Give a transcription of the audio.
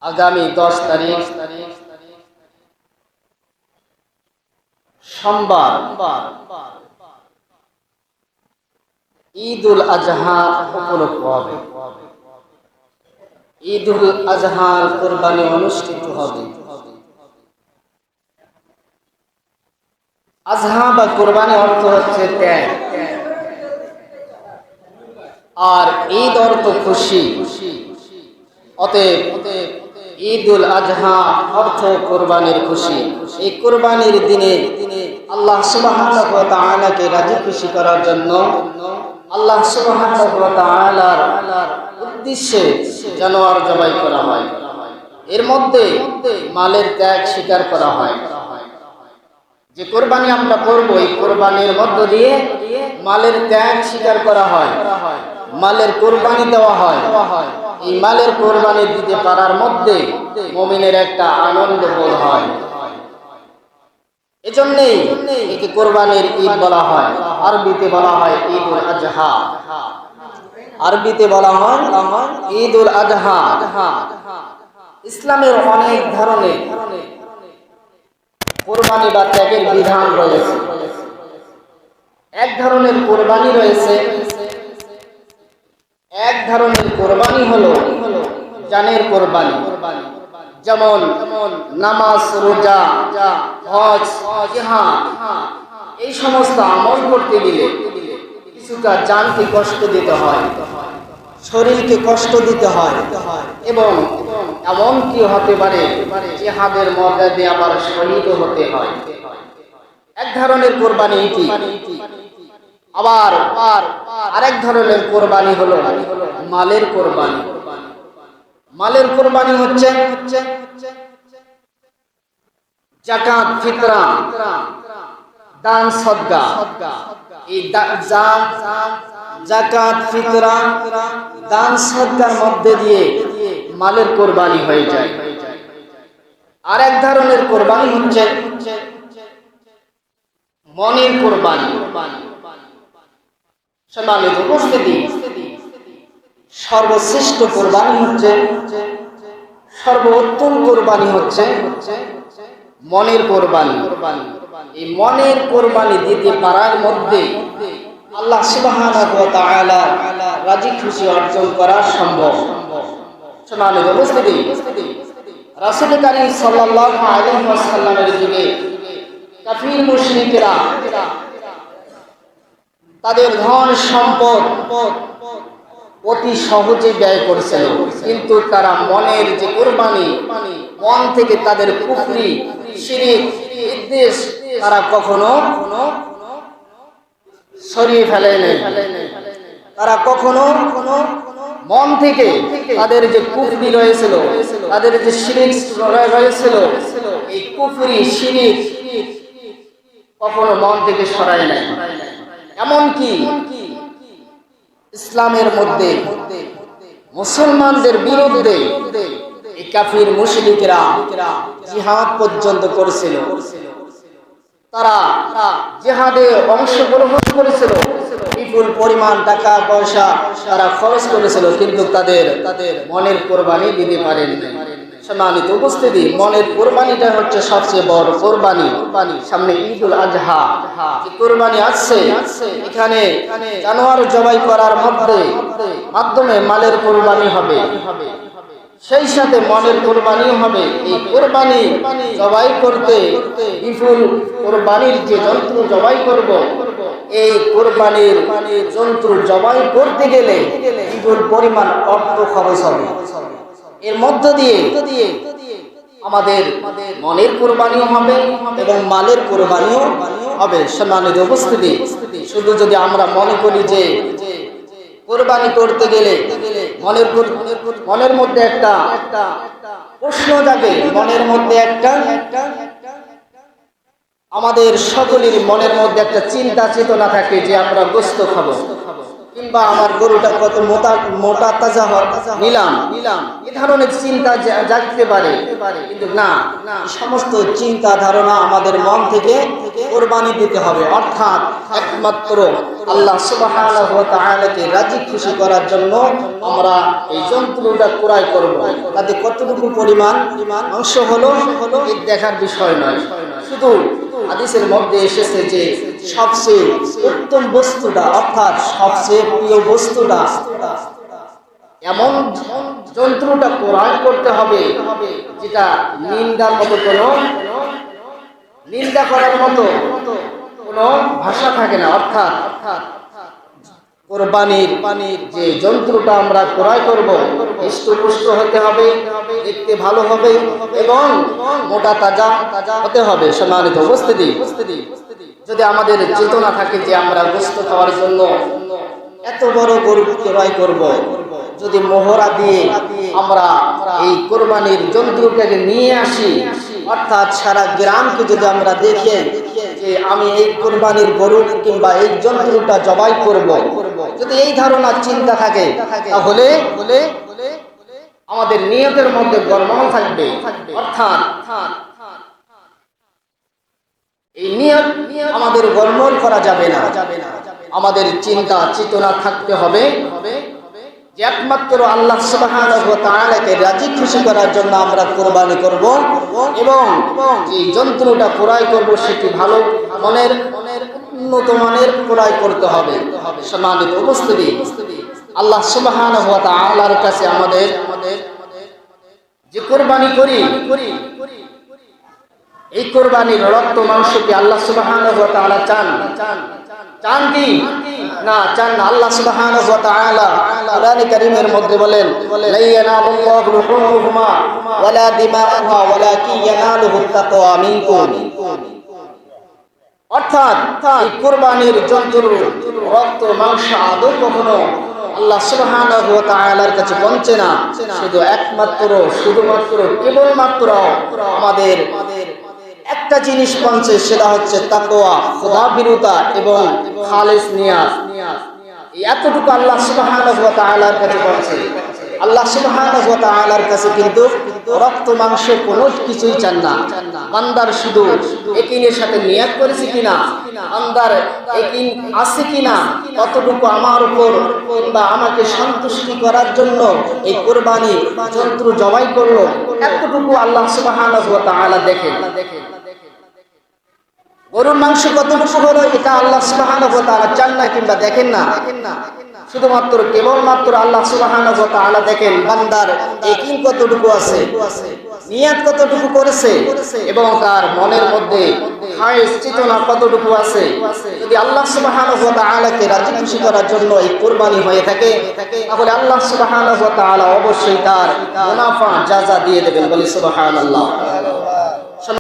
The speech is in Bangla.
আগামী 10 তারিখ সোমবার ঈদুল আজহা উপলক্ষ হবে। ঈদুল আজহার কুরবানি অনুষ্ঠিত হবে। আজহা বা কুরবানি অর্থ হচ্ছে ত্যাগ, আর ঈদ অর্থ খুশি। অতএব ঈদুল আজহা অর্থ কুরবানির খুশি। এই কুরবানির দিনে আল্লাহ সুবহানাহু ওয়া তাআলাকে রাজি খুশি করার জন্য, আল্লাহ সুবহানাহু ওয়া তাআলার উদ্দেশ্যে জানোয়ার জবাই করা হয়। এর মধ্যে মালের ত্যাগ স্বীকার করা হয়। যে কোরবানি আমরা করব, এই কোরবানির মধ্য দিয়ে মালের ত্যাগ স্বীকার করা হয়, মালের কোরবানি দেওয়া হয়। এই মালের কোরবানি দিতে পারার মধ্যে মুমিনের একটা আনন্দ বোধ হয়। এজন্যই একে কোরবানির ঈদ বলা হয়। আরবিতে বলা হয় ঈদুল আজহা, আরবিতে বলা হয় ঈদুল আজহা। ইসলামের অনেক ধরনের কোরবানি বা ত্যাগের বিধান রয়েছে। এক ধরনের কোরবানি রয়েছে, এক ধরনের কোরবানি হলো জানের কোরবানি। যেমন নামাজ, রোজা, হজ, জিহাদ, এই সমস্ত আমল করতে গেলে কিছুটা জানকে কষ্ট দিতে হয়, শরীরকে কষ্ট দিতে হয়, এবং এমন কি হতে পারে জিহাদের মর্যাদা আবার শহীদ হতে হয়। এক ধরনের কোরবানি এটি। আবার আরেক ধরনের কোরবানি হলো মালের কোরবানি। মালের কোরবানি হচ্ছে যাকাত, ফিতরা, দান, সদকা। এই যাকাত, ফিতরা, দান, সদকার মধ্যে দিয়ে মালের কোরবানি হয়ে যায়। আরেক ধরনের কোরবানি হচ্ছে মনের কোরবানি। সম্মানিত উপস্থিতি, সর্বশ্রেষ্ঠ কোরবানি হচ্ছে, সর্বোত্তম কোরবানি হচ্ছে মনের কোরবানি। এই মনের কোরবানি দিতে পারার মধ্যে আল্লাহ সুবহানাহু ওয়া তাআলা রাজি খুশি অর্জন করা সম্ভব। সম্মানিত উপস্থিতি, রাসূল কারীম সাল্লাল্লাহু আলাইহি ওয়াসাল্লামের যুগে কাফির মুশরিকরা তাদের ধন সম্পদ অতি সহজে ব্যয় করেছিল, কিন্তু তারা মনের যে কোরবানি, মন থেকে তাদের কুফরি, শিরক, বিদ্বেষ তারা কখনো সরিয়ে ফেলে নাই। তারা কখনো মন থেকে তাদের যে কুফরি রয়েছিল, তাদের যে শিরক রয়েছিল, এই কুফরি, শিরক কখনো মন থেকে সরায় নাই। এমনকি ইসলামের মধ্যে মুসলমানদের বিরুদ্ধে এই কাফির মুশরিকরা জিহাদ পর্যন্ত করেছিল। তারা জিহাদে অংশগ্রহণ করেছিল, বিপুল পরিমাণ টাকা পয়সা তারা খরচ করেছিল, কিন্তু তাদের মনের কোরবানি দিতে পারেননি। সম্মানিত উপস্থিতি, মনের কোরবানিটা হচ্ছে সবচেয়ে বড় কোরবানি। সামনে ঈদুল আজহা যে কোরবানি আসছে, এখানে জানোয়ার জবাই করার মাধ্যমে মালের কোরবানি হবে, সেই সাথে মনের কোরবানিও হবে। এই কোরবানি জবাই করতে বিপুল কোরবানির যে যন্ত্র জবাই করব, এই কোরবানির যন্ত্র জবাই করতে গেলে বিপুল পরিমাণ অর্থ খরচ হবে। এর মধ্য দিয়ে আমাদের মনের কোরবানিও হবে এবং মালের কোরবানিও হবে। সম্মানিত উপস্থিতি, শুধু যদি আমরা মনে করি যে কোরবানি করতে গেলে মনের মধ্যে একটা প্রশ্ন জাগে, মনের মধ্যে একটা আমাদের সকলের মনের মধ্যে একটা চিন্তা চেতনা থাকে যে আমরা গোশত খাবো, কিংবা আমার গরুটা কত মোটা মোটা তাজা নিলাম এ ধরনের চিন্তা জাগতে পারে, কিন্তু না, এই সমস্ত চিন্তা ধারণা আমাদের মন থেকে কোরবানি দিতে হবে, অর্থাৎ একমাত্র আল্লাহ সুবহানাহু ওয়া তাআলাকে রাজি খুশি করার জন্য আমরা এই জন্তুটা ক্রয় করব। তাতে কতটুকু পরিমাণ অংশ হলো এই দেখার বিষয় নয়, শুধু হাদিসের মধ্যে এসেছে যে সবচেয়ে উত্তম বস্তুটা, অর্থাৎ সবচেয়ে প্রিয় বস্তুটা, এমন যন্ত্রটা ক্রয় করতে হবে যেটা নিন্দার মতো নিন্দা করার মতো কোনো ভাষা থাকে না। অর্থাৎ কোরবানির যে যন্ত্রটা আমরা ক্রয় করব হৃষ্টপুষ্ট হতে হবে, দেখতে ভালো হবে এবং মোটা তাজা হতে হবে। সম্মানিত উপস্থিতি, যদি আমাদের চেতনা থাকে যে আমরা গোশত খাওয়ার জন্য এত বড় গরু ক্রয় করব, যদি মোহরা দিয়ে আমরা এই কোরবানির যন্ত্রটাকে নিয়ে আসি, অর্থাৎ সারা গ্রামকে যদি আমরা দেখে যে আমি এই কোরবানির গরু কিংবা এই যন্ত্রটা জবাই করব, যদি এই ধারণা চিন্তা থাকে তাহলে আমাদের নিয়তের মধ্যে গরমাল থাকবে। অর্থাৎ এই নিয়ত আমাদের গরমাল করা যাবে না। আমাদের চিন্তা চেতনা থাকতে হবে যে একমাত্র আল্লাহ সুবহানাহু ওয়া তাআলাকে রাজি খুশি করার জন্য আমরা কুরবানি করব এবং যে যন্ত্রটা ক্রয় করব সেটি ভালো মানের উন্নত মানের ক্রয় করতে হবে। সম্মানিত উপস্থিতি, আল্লাহ সুবহানাহু ওয়া তাআলার কাছে আমাদের যে কুরবানি করি এই কুরবানির রক্ত মাংসকে আল্লাহ সুবহানাহু ওয়া তাআলা চান কি না? চান না। আল্লাহ সুবহানাহু ওয়া তাআলা কোরআনে কারীমের মধ্যে বলেন, লা ইয়ানালুল্লাহু লুহুমুহুমা ওয়ালা দিমাউহা ওয়ালাকিন ইয়ানালুহু তাকওয়া মিনকুম। অর্থাৎ এই কুরবানির জন্তুর রক্ত মাংস আদৌ কখনো আল্লাহ সুবহানাহু ওয়া তাআলার কাছে পৌঁছে না, শুধুমাত্র কেবলমাত্র আমাদের একটা জিনিস পৌঁছে, সেটা হচ্ছে তাকওয়া, খোদাভীরুতা এবং খালিস নিয়াত। এতটুকু আল্লাহ সুবহানাহু ওয়া তাআলার কাছে পৌঁছে। আল্লাহ সুবহানাহু ওয়া তাআলার কাছে কিন্তু রক্ত মাংস কোনো কিছুই চান না। বান্দার শুধু ইয়াকিনের সাথে নিয়াত করেছে কিনা, বান্দার ইয়াকিন আছে কিনা, কতটুকু আমার উপর বা আমাকে সন্তুষ্টি করার জন্য এই কুরবানি যন্ত্র জবাই করলো, এতটুকু আল্লাহ সুবহানাহু ওয়া তাআলা দেখেন। গরুর মাংস কতটুকু হলো এটা আল্লাহ সুবহানাহু ওয়া তাআলা চান না কিংবা দেখেন না, শুধুমাত্র কেবলমাত্র আল্লাহ সুবহানাহু ওয়া তাআলা দেখেন বান্দার ইয়াকিন কতটুকু আছে, নিয়াত কতটুকু করেছে এবং তার মনের মধ্যে খায়েশ চেতনা কতটুকু আছে। যদি আল্লাহ সুবহানাহু ওয়া তাআলাকে রাজি খুশি করার জন্য এই কুরবানি হয়ে থাকে, তাহলে আল্লাহ সুবহানাহু ওয়া তাআলা অবশ্যই তার মুনাফা জাযা দিয়ে দেবেন। বলি সুবহানাল্লাহ।